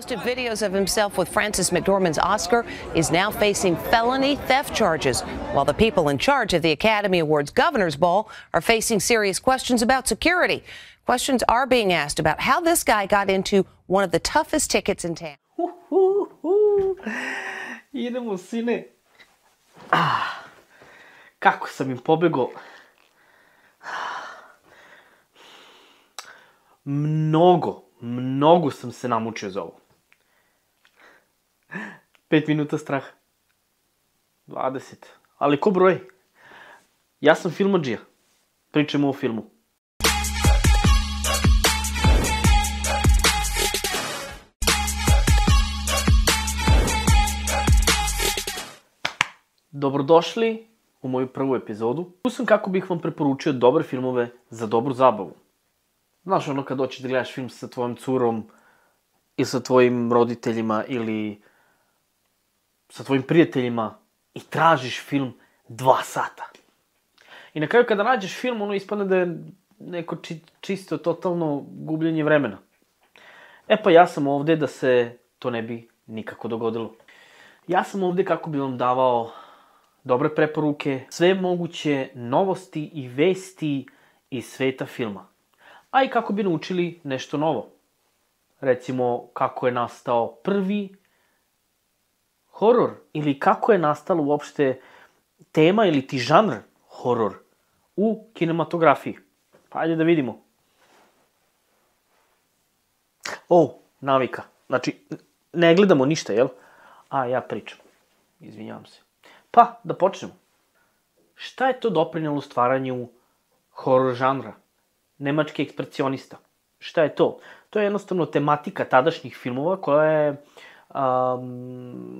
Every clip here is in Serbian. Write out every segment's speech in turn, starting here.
posted videos of himself with Frances McDormand's Oscar is now facing felony theft charges, while the people in charge of the Academy Awards Governor's Ball are facing serious questions about security. Questions are being asked about how this guy got into one of the toughest tickets in town. Idemo, sine. Kako sam im pobegao. Mnogo sam se namučio za ovo. 5 minuta straha. 20. Ali ko broj? Ja sam filmadžija. Pričamo o filmu. Dobrodošli u moju prvu epizodu. Tu sam kako bih vam preporučio dobre filmove za dobru zabavu. Znaš ono kad hoćeš da gledaš film sa tvojom curom i sa tvojim roditeljima ili sa tvojim prijateljima i tražiš film 2 sata. I na kraju kada nađeš film, ono ispadne da je neko čisto, totalno gubljenje vremena. E pa ja sam ovde da se to ne bi nikako dogodilo. Ja sam ovde kako bi vam davao dobre preporuke, sve moguće novosti i vesti iz sveta filma. A i kako bi naučili nešto novo. Recimo, kako je nastao prvi horor ili kako je nastala uopšte tema ili ti žanr horor u kinematografiji. Pa ajde da vidimo. Navika. Znači, ne gledamo ništa, jel? A ja pričam. Izvinjavam se. Pa, da počnemo. Šta je to doprinelo stvaranju horor žanra? Nemački ekspresionista. Šta je to? To je jednostavno tematika tadašnjih filmova koja je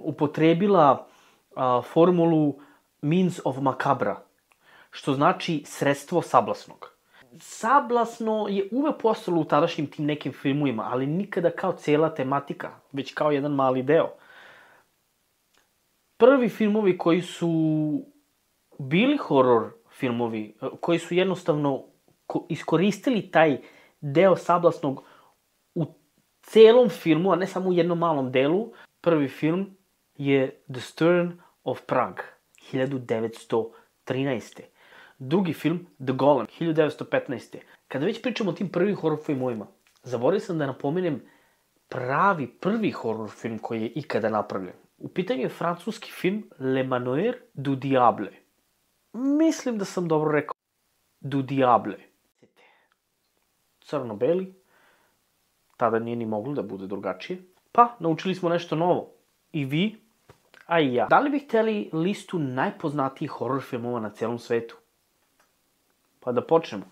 upotrebila formulu means of macabre, što znači sredstvo sablasnog. Sablasno je uvek postalo u tadašnjim tim nekim filmovima, ali nikada kao cela tematika, već kao jedan mali deo. Prvi filmovi koji su bili horor filmovi, koji su jednostavno iskoristili taj deo sablasnog u celom filmu, a ne samo u jednom malom delu, prvi film je The Stern of Prague, 1913. Drugi film, The Golem, 1915. Kada već pričamo o tim prvim horor filmovima, zaboravio sam da napomenem prvi horor film koji je ikada napravljen. U pitanju je francuski film Le Manoir du Diable. Mislim da sam dobro rekao. Du Diable. Crno-beli. Tada nije ni moglo da bude drugačije. Pa, naučili smo nešto novo. I vi, a i ja. Da li bih hteli listu najpoznatijih horor filmova na celom svetu? Pa da počnemo.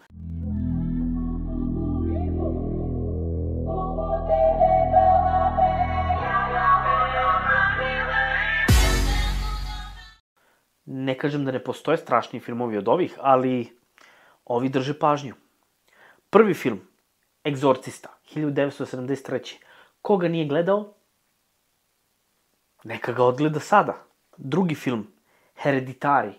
Ne kažem da ne postoje strašni filmovi od ovih, ali ovi drže pažnju. Prvi film, Egzorcista, 1973. Ko ga nije gledao? Neka ga odgleda sada. Drugi film, Hereditari,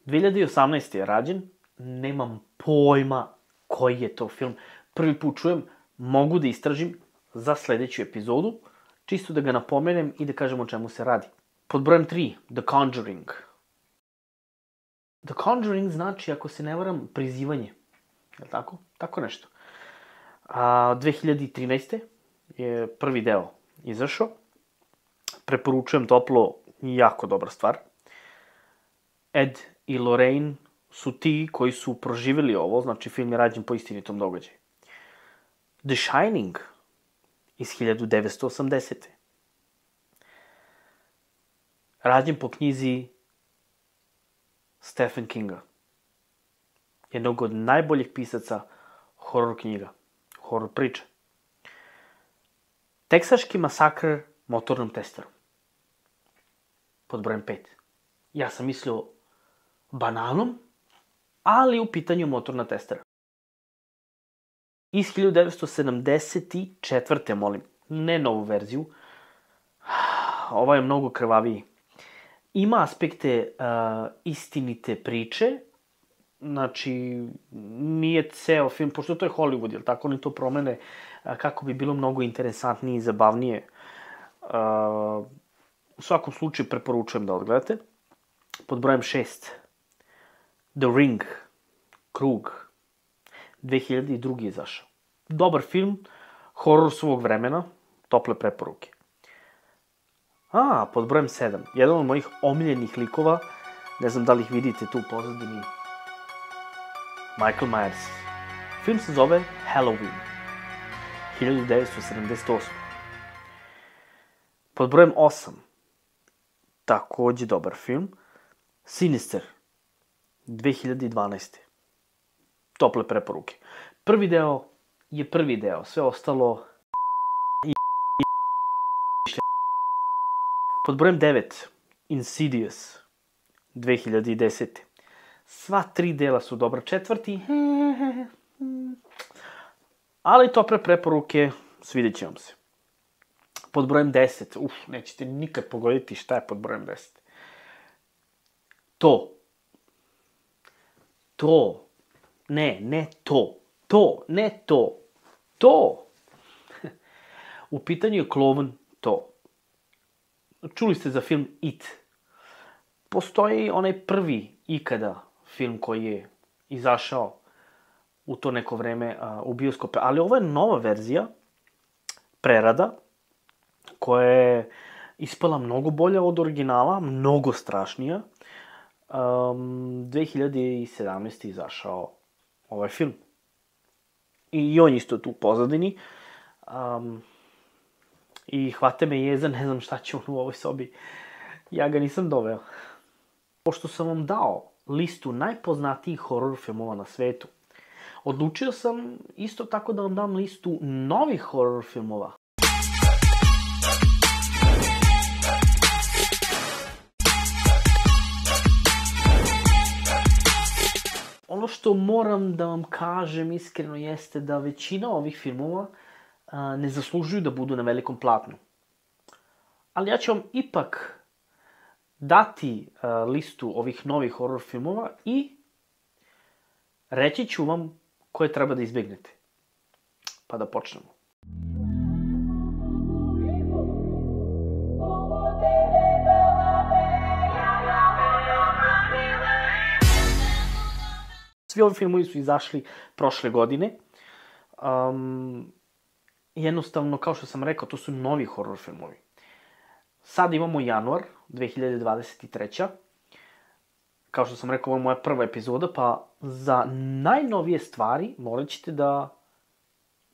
2018. je rađen. Nemam pojma koji je to film. Prvi put čujem, mogu da istražim za sledeću epizodu, čisto da ga napomenem i da kažem o čemu se radi. Pod brojem 3, The Conjuring. The Conjuring znači, ako se ne varam, prizivanje. Je li tako? Tako nešto. 2013. je prvi deo izašao. Preporučujem toplo, jako dobra stvar. Ed i Lorraine su ti koji su proživjeli ovo, znači film je rađen po istinitom događaju. The Shining iz 1980. Rađen po knjizi Stephen Kinga. Jednog od najboljih pisaca horor knjiga, horor priča. Teksaški masakr motornom testerom. Pod brojem 5. Ja sam mislio bananom, ali u pitanju motorna testera. Iz 1974. molim, ne novu verziju. Ova je mnogo krvaviji. Ima aspekte istinite priče, Znači, nije ceo film, pošto to je Hollywood, jel tako, oni to promene kako bi bilo mnogo interesantnije i zabavnije. U svakom slučaju preporučujem da odgledate. Pod brojem 6. The Ring. Krug. 2002. je izašao. Dobar film, horor svog vremena, tople preporuke. Pod brojem 7. Jedan od mojih omiljenih likova, ne znam da li ih vidite tu u pozadini, Michael Myers. Film se zove Halloween. 1978. Pod brojem 8. Takođe dobar film. Sinister. 2012. Tople preporuke. Prvi deo je prvi deo. Sve ostalo Pod brojem 9. Insidious. 2010. Sva 3 dela su dobra, četvrti, ali tople preporuke, svidjet će vam se. Pod brojem 10. Nećete nikad pogoditi šta je pod brojem 10. To. U pitanju je klovn To. Čuli ste za film It. Postoji onaj prvi ikada film koji je izašao u to neko vreme u bioskope, ali ovo je nova verzija, prerada, koja je ispala mnogo bolja od originala, mnogo strašnija. 2017. je izašao ovaj film. I on isto tu u pozadini. I hvate me jeza, ne znam šta će on u ovoj sobi. Ja ga nisam doveo. Pošto sam vam dao listu najpoznatijih horor filmova na svetu, odlučio sam isto tako da vam dam listu novih horor filmova. Ono što moram da vam kažem iskreno jeste da većina ovih filmova ne zaslužuju da budu na velikom platnu. Ali ja ću vam ipak dati listu ovih novih horor filmova i reći ću vam koje treba da izbjegnete. Pa da počnemo. Svi ovi filmovi su izašli prošle godine. Jednostavno, kao što sam rekao, to su novi horor filmovi. Sad imamo januar 2023. Kao što sam rekao, ovo je moja prva epizoda, pa za najnovije stvari morat ćete da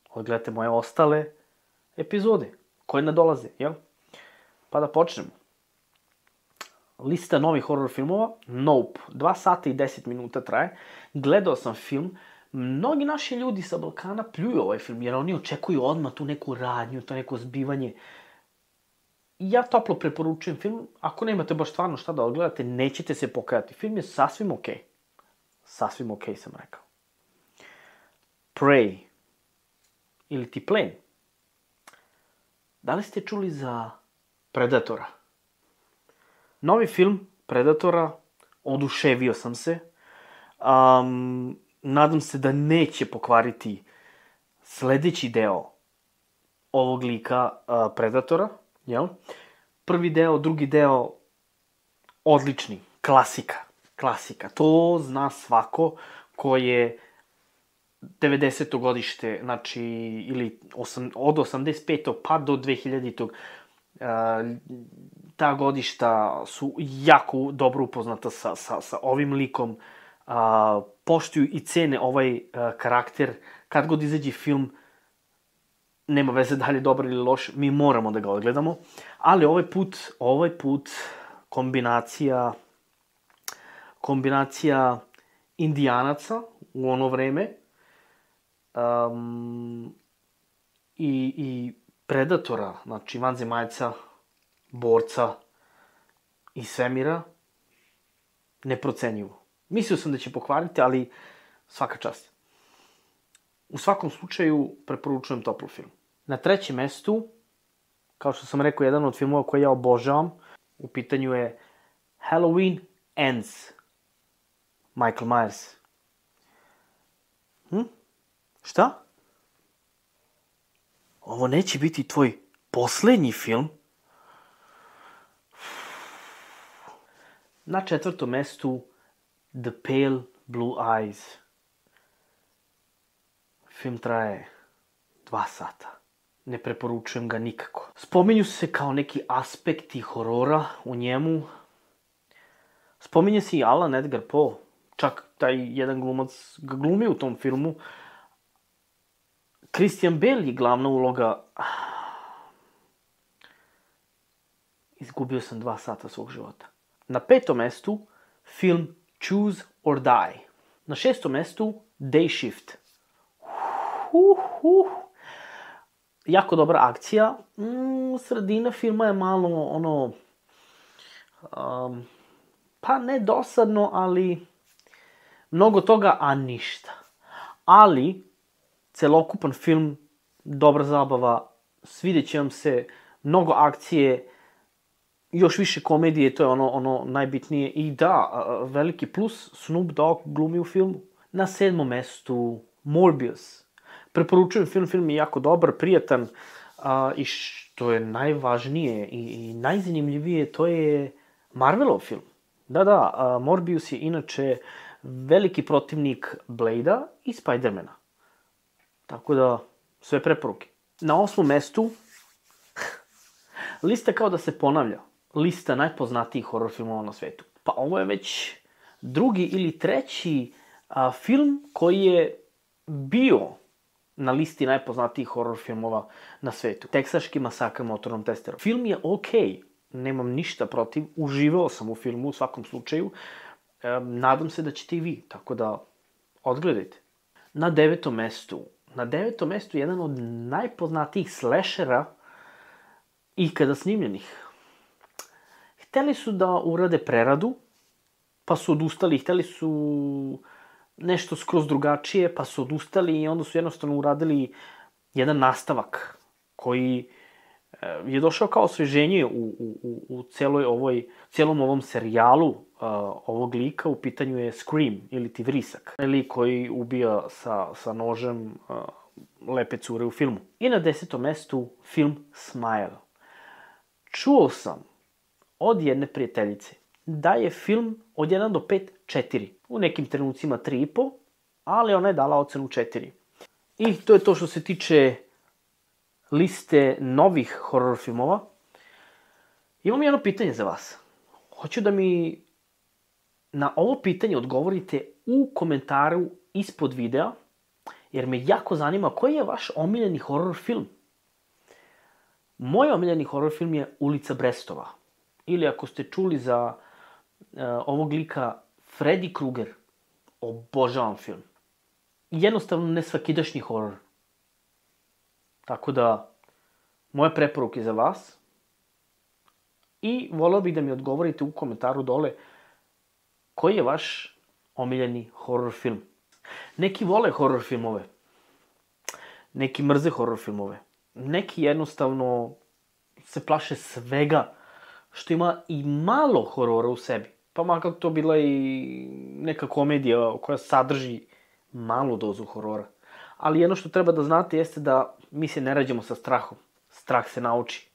odgledate moje ostale epizode koje nadolaze, jel? Pa da počnemo. Lista novih horor filmova, Nope, 2 sata i 10 minuta traje. Gledao sam film, mnogi naši ljudi sa Balkana pljuju ovaj film, jer oni očekuju odmah tu neku radnju, to neko zbivanje. Ja toplo preporučujem film, ako nemate baš stvarno šta da odgledate, nećete se pokajati. Film je sasvim okej. Sasvim okej sam rekao. Prey. Ili ti Plen. Da li ste čuli za Predatora? Novi film Predatora, oduševio sam se. Nadam se da neće pokvariti sledeći deo ovog lika Predatora, jel? Prvi deo, drugi deo, odlični, klasika. To zna svako ko je 90. godište, znači, ili od 85. pa do 2000. Ta godišta su jako dobro upoznata sa ovim likom, poštuju i cene ovaj karakter. Kad god izađe film, nema veze da li je dobar ili loš, mi moramo da ga odgledamo. Ali ovaj put kombinacija Indijanaca u ono vreme i Predatora, znači vanzemaljca, borca i svemira, neprocenjivo. Mislio sam da će pokvariti, ali svaka čast. U svakom slučaju, preporučujem toplo film. Na trećem mestu, kao što sam rekao, jedan od filmova koje ja obožavam, u pitanju je Halloween Ends. Michael Myers. Šta? Ovo neće biti tvoj poslednji film? Na 4. mestu The Pale Blue Eyes. Film traje 2 sata. Ne preporučujem ga nikako. Spominju se kao neki aspekti horora u njemu. Spominje se i Alan Edgar Poe. Čak taj jedan glumac ga glumi u tom filmu. Christian Bale je glavna uloga. Izgubio sam 2 sata svog života. Na 5. mestu film Choose or Die. Na 6. mestu Day Shift. Jako dobra akcija. Sredina filma je malo pa ne dosadno, ali mnogo toga, a ništa. Ali celokupan film, dobra zabava, svidjet će vam se, mnogo akcije, još više komedije, to je ono najbitnije. I da, veliki plus, Snoop Dogg glumi u filmu. Na 7. mestu Morbius. Preporučujem film je jako dobar, prijatan, i što je najvažnije i najzanimljivije, to je Marvelov film. Da, Morbius je inače veliki protivnik Blade-a i Spider-mana. Tako da, sve preporuke. Na 8. mestu, lista kao da se ponavlja. Lista najpoznatijih horror filmova na svetu. Pa ovo je već 2. ili 3. film koji je bio na listi najpoznatijih horror filmova na svetu. Teksaški masakr motornom testerom. Film je okej. Nemam ništa protiv. Uživao sam u filmu u svakom slučaju. Nadam se da ćete i vi. Tako da, odgledajte. Na 9. mestu. Na 9. mestu je jedan od najpoznatijih slashera ikada snimljenih. Hteli su da urade preradu, pa su odustali. Hteli su nešto skroz drugačije, pa su odustali i onda su jednostavno uradili jedan nastavak koji je došao kao osveženje u cijelom ovom serijalu ovog lika. U pitanju je Scream, ili ti Vrisak. Lik koji ubija sa nožem lepe cure u filmu. I na 10. mestu film Smile. Čuo sam od jedne prijateljice da je film od 1 do 5 4. U nekim trenucima 3,5, ali ona je dala ocenu 4. I to je to što se tiče liste novih horror filmova. Imam jedno pitanje za vas. Hoću da mi na ovo pitanje odgovorite u komentaru ispod videa, jer me jako zanima koji je vaš omiljeni horror film. Moj omiljeni horror film je Ulica Brestova. Ili ako ste čuli za ovog lika Freddy Krueger, obožavam film. Jednostavno nesvakidašnji horor. Tako da, moje preporuke za vas. I voleo bih da mi odgovorite u komentaru dole koji je vaš omiljeni horor film. Neki vole horor filmove. Neki mrze horor filmove. Neki jednostavno se plaše svega što ima i malo horora u sebi. Pa makar to bila i neka komedija koja sadrži malu dozu horora. Ali jedno što treba da znate jeste da mi se ne rađamo sa strahom. Strah se nauči.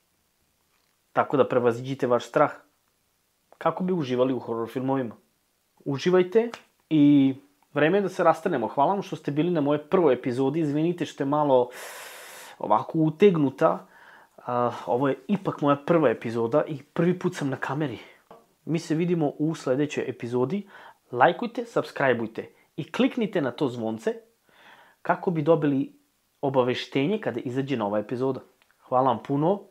Tako da prevaziđite vaš strah. Kako bi uživali u horor filmovima? Uživajte i vreme je da se rastanemo. Hvala vam što ste bili na moje prvoj epizodi. Izvinite što je malo ovako utegnuta. Ovo je ipak moja prva epizoda i prvi put sam na kameri. Mi se vidimo u sledećoj epizodi. Lajkujte, subscribeujte i kliknite na to zvonce kako bi dobili obaveštenje kada izađe nova epizoda. Hvala vam puno.